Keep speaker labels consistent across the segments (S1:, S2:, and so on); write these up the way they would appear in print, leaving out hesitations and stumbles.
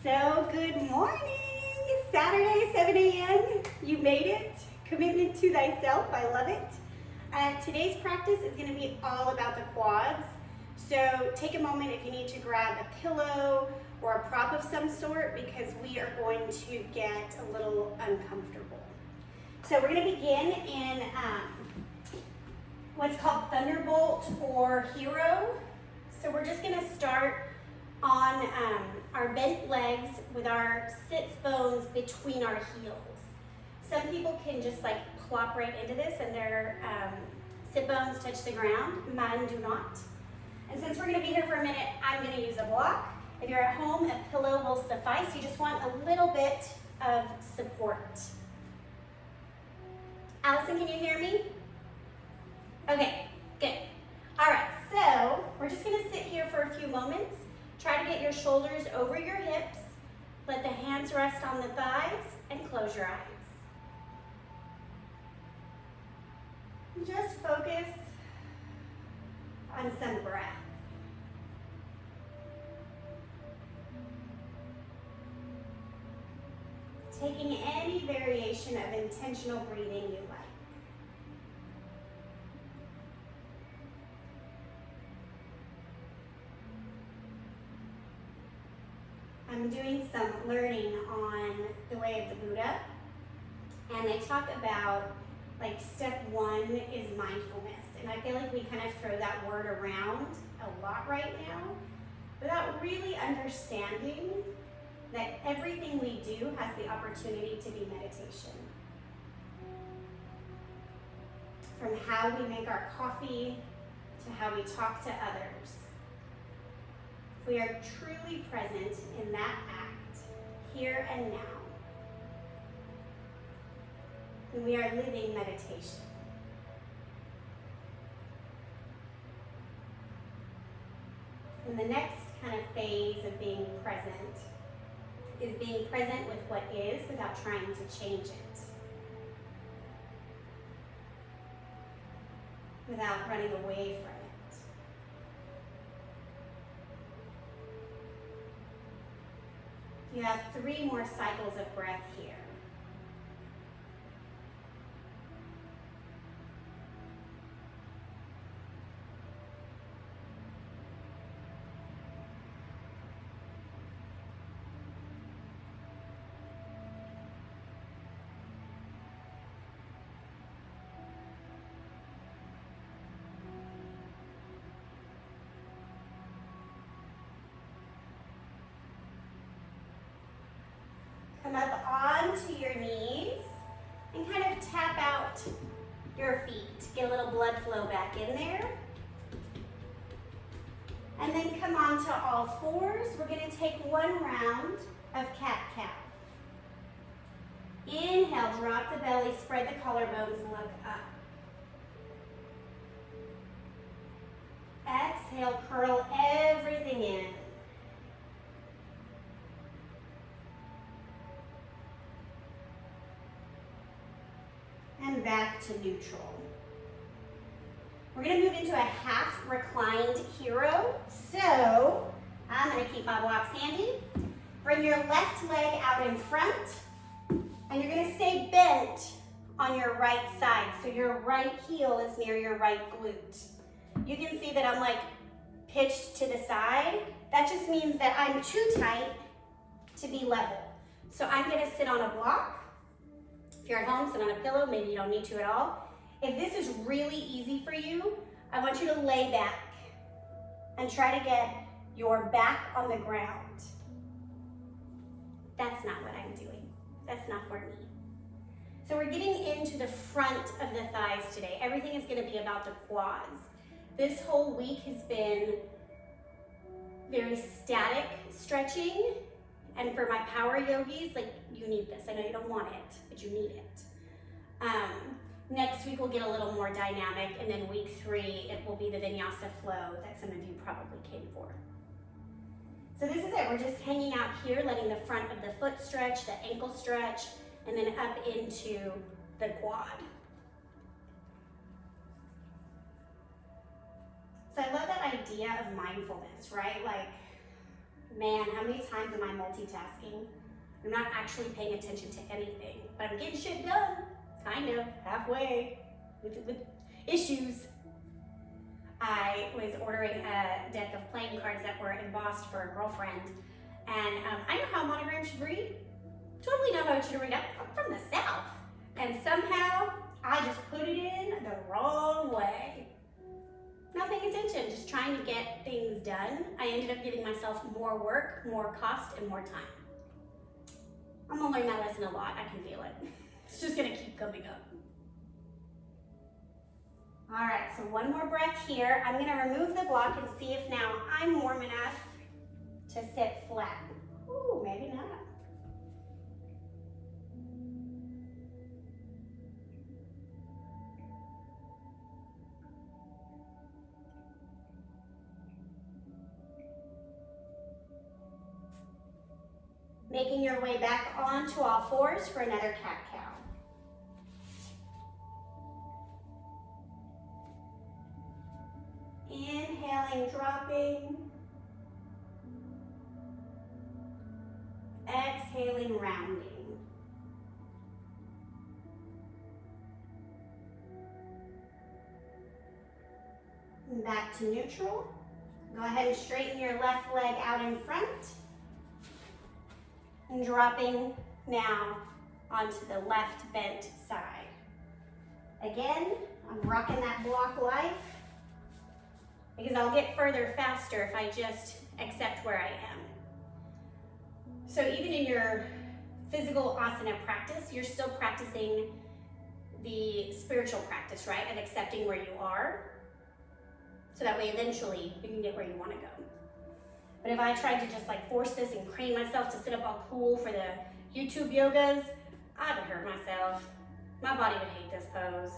S1: So good morning, Saturday, 7 a.m. You made it. Commitment to thyself, I love it. Today's practice is gonna be all about the quads. So take a moment if you need to grab a pillow or a prop of some sort because we are going to get a little uncomfortable. So we're gonna begin in what's called Thunderbolt or Hero. So we're just gonna start on our bent legs with our sits bones between our heels. Some people can just like plop right into this and their sit bones touch the ground. Mine do not. And since we're gonna be here for a minute, I'm gonna use a block. If you're at home, a pillow will suffice. You just want a little bit of support. Allison, can you hear me? Okay, good. All right, so we're just gonna sit here for a few moments. Try to get your shoulders over your hips. Let the hands rest on the thighs and close your eyes. Just focus on some breath. Taking any variation of intentional breathing you like. I'm doing some learning on the way of the Buddha, and they talk about like step one is mindfulness, and I feel like we kind of throw that word around a lot right now without really understanding that everything we do has the opportunity to be meditation. From how we make our coffee to how we talk to others. If we are truly present in that act, here and now, then we are living meditation. And the next kind of phase of being present is being present with what is without trying to change it. Without running away from it. You have 3 more cycles of breath here. Come up onto your knees and kind of tap out your feet. Get a little blood flow back in there. And then come onto all fours. We're going to take 1 round of cat-cow. Inhale, drop the belly, spread the collarbones, look up. Exhale, curl everything in. And back to neutral. We're gonna move into a half reclined hero. So I'm gonna keep my blocks handy. Bring your left leg out in front and you're gonna stay bent on your right side. So your right heel is near your right glute. You can see that I'm like pitched to the side. That just means that I'm too tight to be level. So I'm gonna sit on a block. If you're at home, sit on a pillow, maybe you don't need to at all. If this is really easy for you, I want you to lay back and try to get your back on the ground. That's not what I'm doing. That's not for me. So we're getting into the front of the thighs today. Everything is gonna be about the quads. This whole week has been very static stretching. And for my power yogis, like, you need this. I know you don't want it, but you need it. Next week we'll get a little more dynamic, and then week 3, it will be the vinyasa flow that some of you probably came for. So this is it. We're just hanging out here, letting the front of the foot stretch, the ankle stretch, and then up into the quad. So I love that idea of mindfulness, right? Like, Man, how many times am I multitasking? I'm not actually paying attention to anything, but I'm getting shit done, kind of, halfway, with issues. I was ordering a deck of playing cards that were embossed for a girlfriend, and I know how monograms should read. Totally know how it should read. I'm from the South, and somehow I just put it in the wrong way. Not paying attention, just trying to get things done. I ended up giving myself more work, more cost, and more time. I'm gonna learn that lesson a lot. I can feel it. It's just gonna keep coming up. All right, so one more breath here. I'm gonna remove the block and see if now I'm warm enough to sit flat. Ooh, maybe not. Making your way back onto all fours for another cat-cow. Inhaling, dropping. Exhaling, rounding. And back to neutral. Go ahead and straighten your left leg out in front. And dropping now onto the left bent side. Again, I'm rocking that block life because I'll get further faster if I just accept where I am. So even in your physical asana practice, you're still practicing the spiritual practice, right? Of accepting where you are. So that way eventually you can get where you want to go. But if I tried to just like force this and crane myself to sit up all cool for the YouTube yogas, I would hurt myself. My body would hate this pose.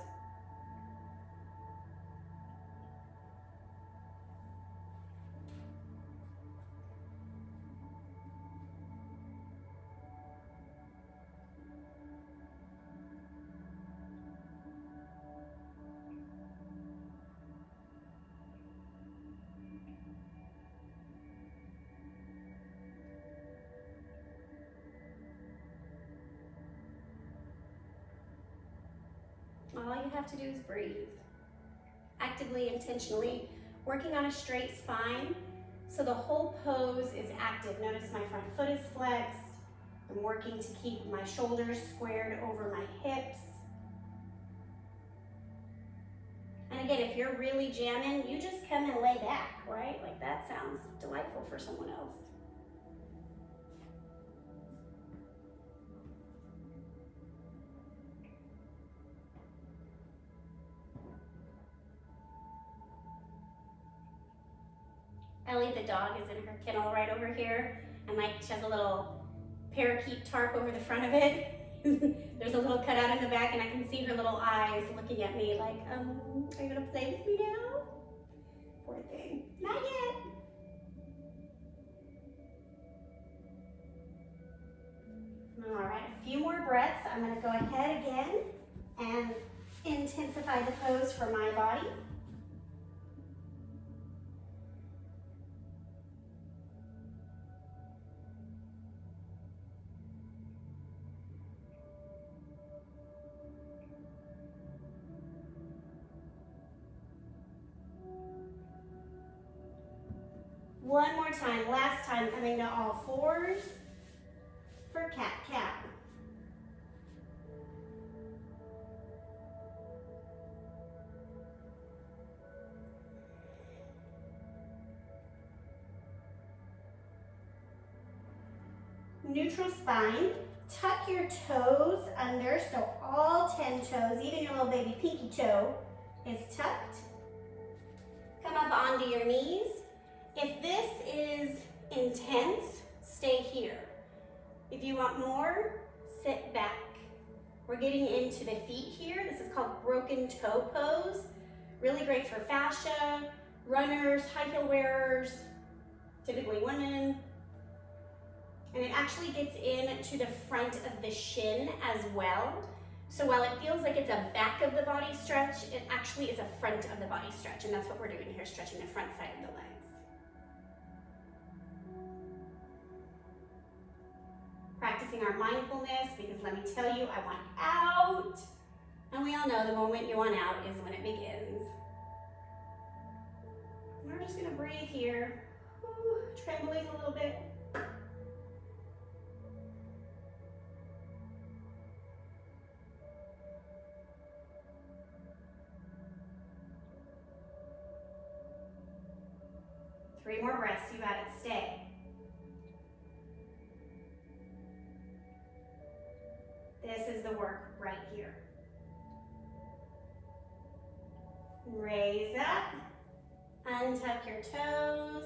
S1: All you have to do is breathe. Actively, intentionally, working on a straight spine so the whole pose is active. Notice my front foot is flexed. I'm working to keep my shoulders squared over my hips. And again, if you're really jamming, you just come and lay back, right? Like that sounds delightful for someone else. Ellie, the dog, is in her kennel right over here, and like she has a little parakeet tarp over the front of it. There's a little cutout in the back, and I can see her little eyes looking at me like, are you gonna play with me now? Poor thing. Not yet. All right, a few more breaths. I'm gonna go ahead again and intensify the pose for my body. One more time, last time, coming to all fours for cat-cow. Neutral spine, tuck your toes under, so all 10 toes, even your little baby pinky toe is tucked. Come up onto your knees. If this is intense, stay here. If you want more, sit back. We're getting into the feet here. This is called broken toe pose. Really great for fascia, runners, high heel wearers, typically women. And it actually gets into the front of the shin as well. So while it feels like it's a back of the body stretch, it actually is a front of the body stretch. And that's what we're doing here, stretching the front side of the legs. practicing our mindfulness, because let me tell you, I want out. And we all know the moment you want out is when it begins. We're just gonna breathe here. Ooh, trembling a little bit. Three more breaths, you got it, stay. This is the work right here. Raise up, untuck your toes.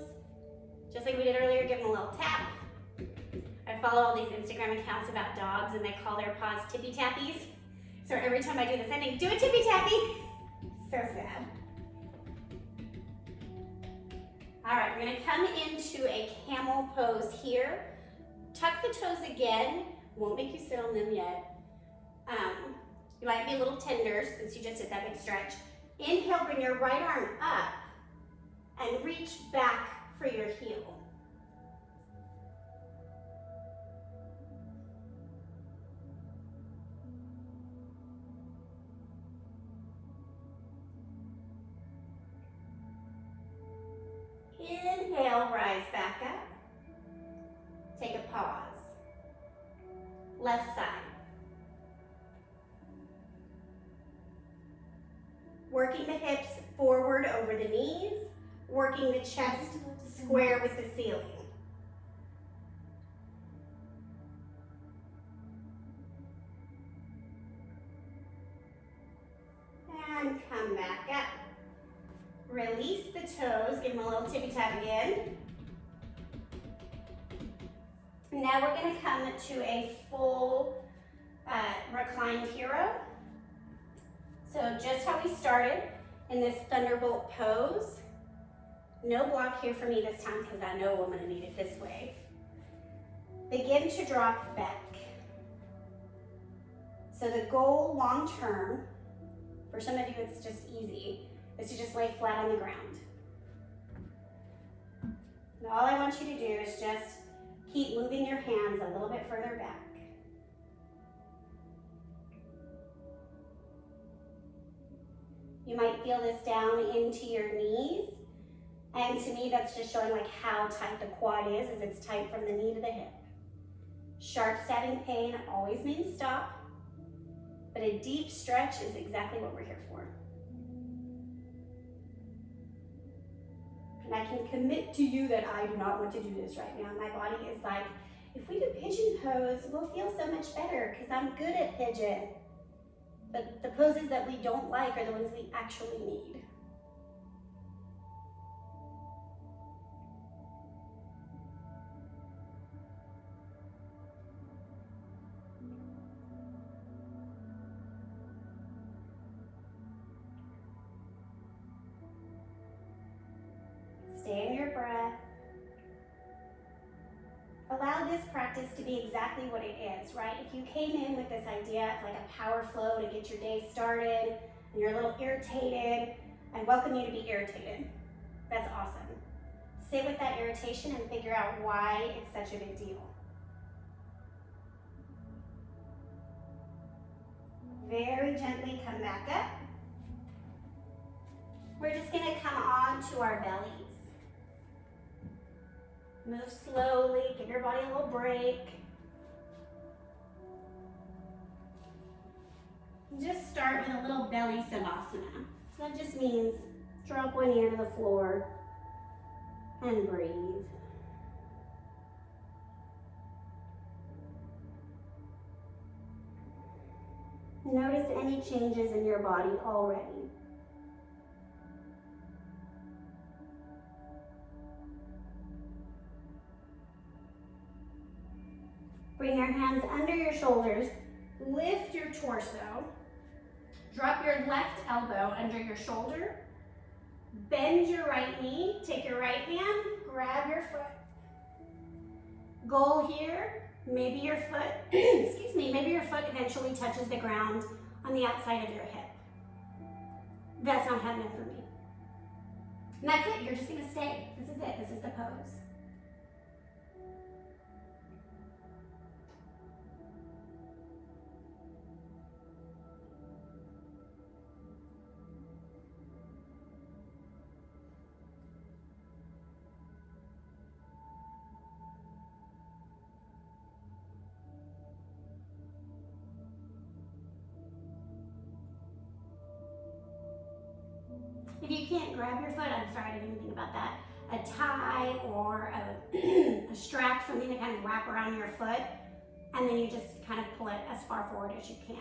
S1: Just like we did earlier, give them a little tap. I follow all these Instagram accounts about dogs and they call their paws tippy tappies. So every time I do this, I think, do a tippy tappy. So sad. All right, we're gonna come into a camel pose here. Tuck the toes again. Won't make you sit on them yet. You might be a little tender since you just did that big stretch. Inhale, bring your right arm up and reach back for your heel. Inhale, rise back up. Take a pause. Left side. Working the hips forward over the knees, working the chest square with the ceiling. And come back up. Release the toes, give them a little tippy tap again. Now we're going to come to a full reclined hero. So just how we started in this Thunderbolt pose. No block here for me this time because I know I'm going to need it this way. Begin to drop back. So the goal long term, for some of you it's just easy, is to just lay flat on the ground. And all I want you to do is just keep moving your hands a little bit further back. You might feel this down into your knees. And to me, that's just showing like how tight the quad is, as it's tight from the knee to the hip. Sharp stabbing pain always means stop, but a deep stretch is exactly what we're here for. And I can commit to you that I do not want to do this right now. My body is like, if we do pigeon pose, we'll feel so much better because I'm good at pigeon. But the poses that we don't like are the ones we actually need. Stay in your breath. Allow this practice to be exactly what it is, right? If you came in with this idea of like a power flow to get your day started and you're a little irritated, I welcome you to be irritated. That's awesome. Sit with that irritation and figure out why it's such a big deal. Very gently come back up. We're just gonna come on to our bellies. Move slowly, give your body a little break. Just start with a little belly Savasana. So that just means drop one ear to the floor and breathe. Notice any changes in your body already. Bring your hands under your shoulders, lift your torso, drop your left elbow under your shoulder, bend your right knee, take your right hand, grab your foot. Goal here, maybe your foot, excuse me, maybe your foot eventually touches the ground on the outside of your hip. That's not happening for me. And that's it, you're just gonna stay. This is it, this is the pose. you can't grab your foot, I'm sorry, I didn't even think about that, a tie or a strap, something to kind of wrap around your foot, and then you just kind of pull it as far forward as you can.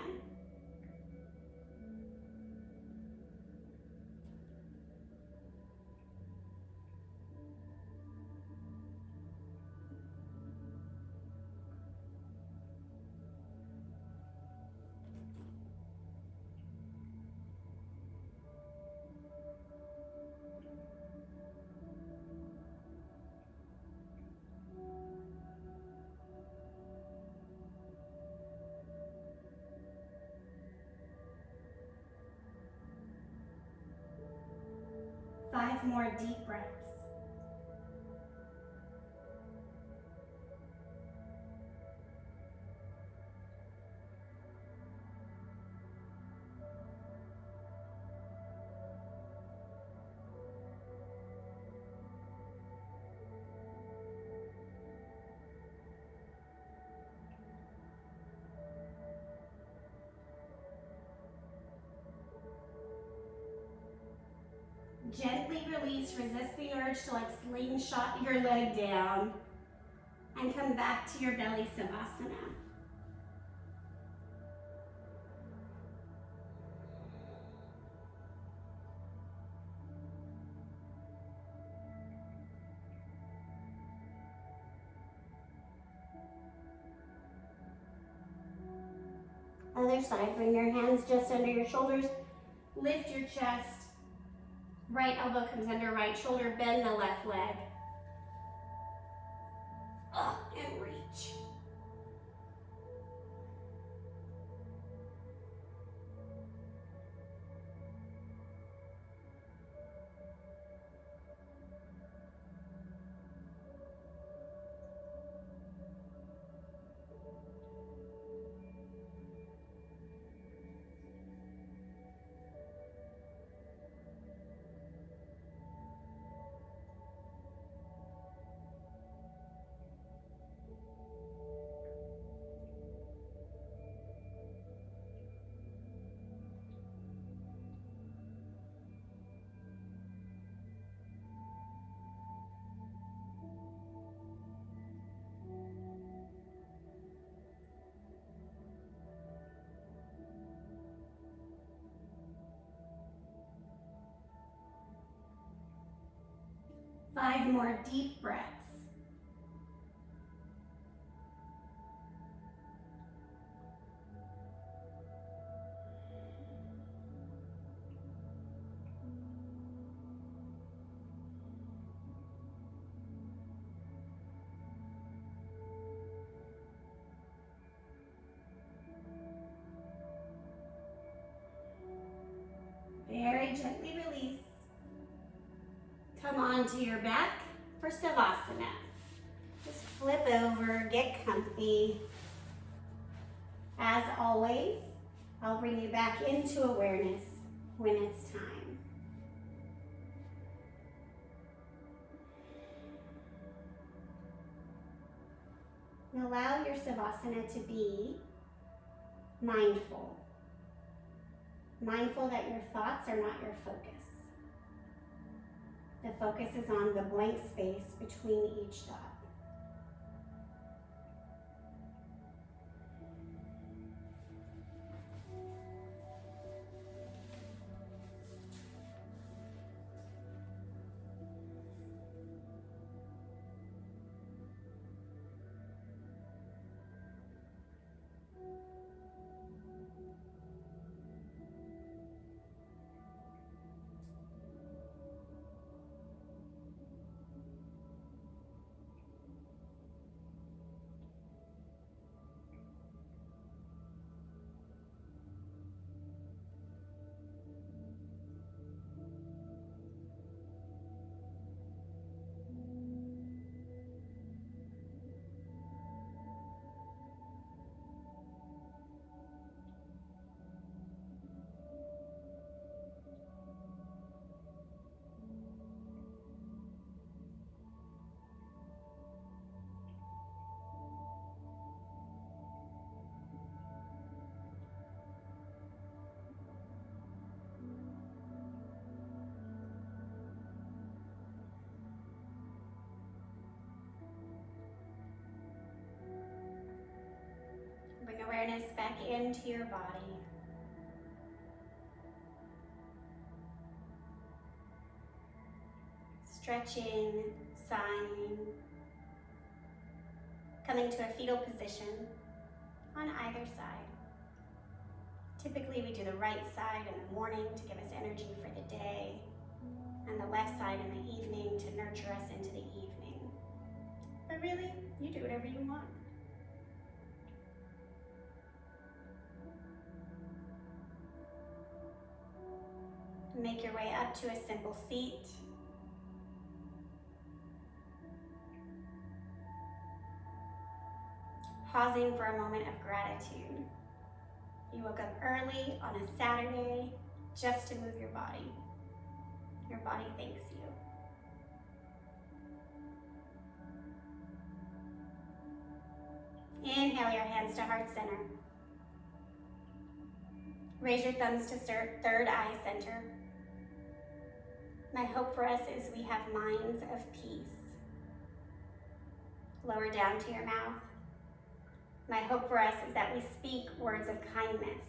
S1: Five more deep breaths. Gently release, resist the urge to like slingshot your leg down and come back to your belly Savasana. Other side, bring your hands just under your shoulders, lift your chest. Right elbow comes under right shoulder, bend the left leg. Up and reach. Five more deep breaths. Very gently release. Come onto your back for Savasana. Just flip over, get comfy. As always, I'll bring you back into awareness when it's time. And allow your Savasana to be mindful. Mindful that your thoughts are not your focus. The focus is on the blank space between each thought. awareness back into your body. Stretching, sighing, coming to a fetal position on either side. Typically we do the right side in the morning to give us energy for the day, and the left side in the evening to nurture us into the evening. But really, you do whatever you want. Make your way up to a simple seat. Pausing for a moment of gratitude. You woke up early on a Saturday just to move your body. Your body thanks you. Inhale your hands to heart center. Raise your thumbs to third eye center. My hope for us is we have minds of peace. Lower down to your mouth. My hope for us is that we speak words of kindness.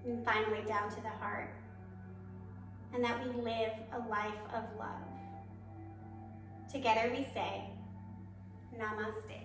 S1: And finally down to the heart. And that we live a life of love. Together we say, Namaste.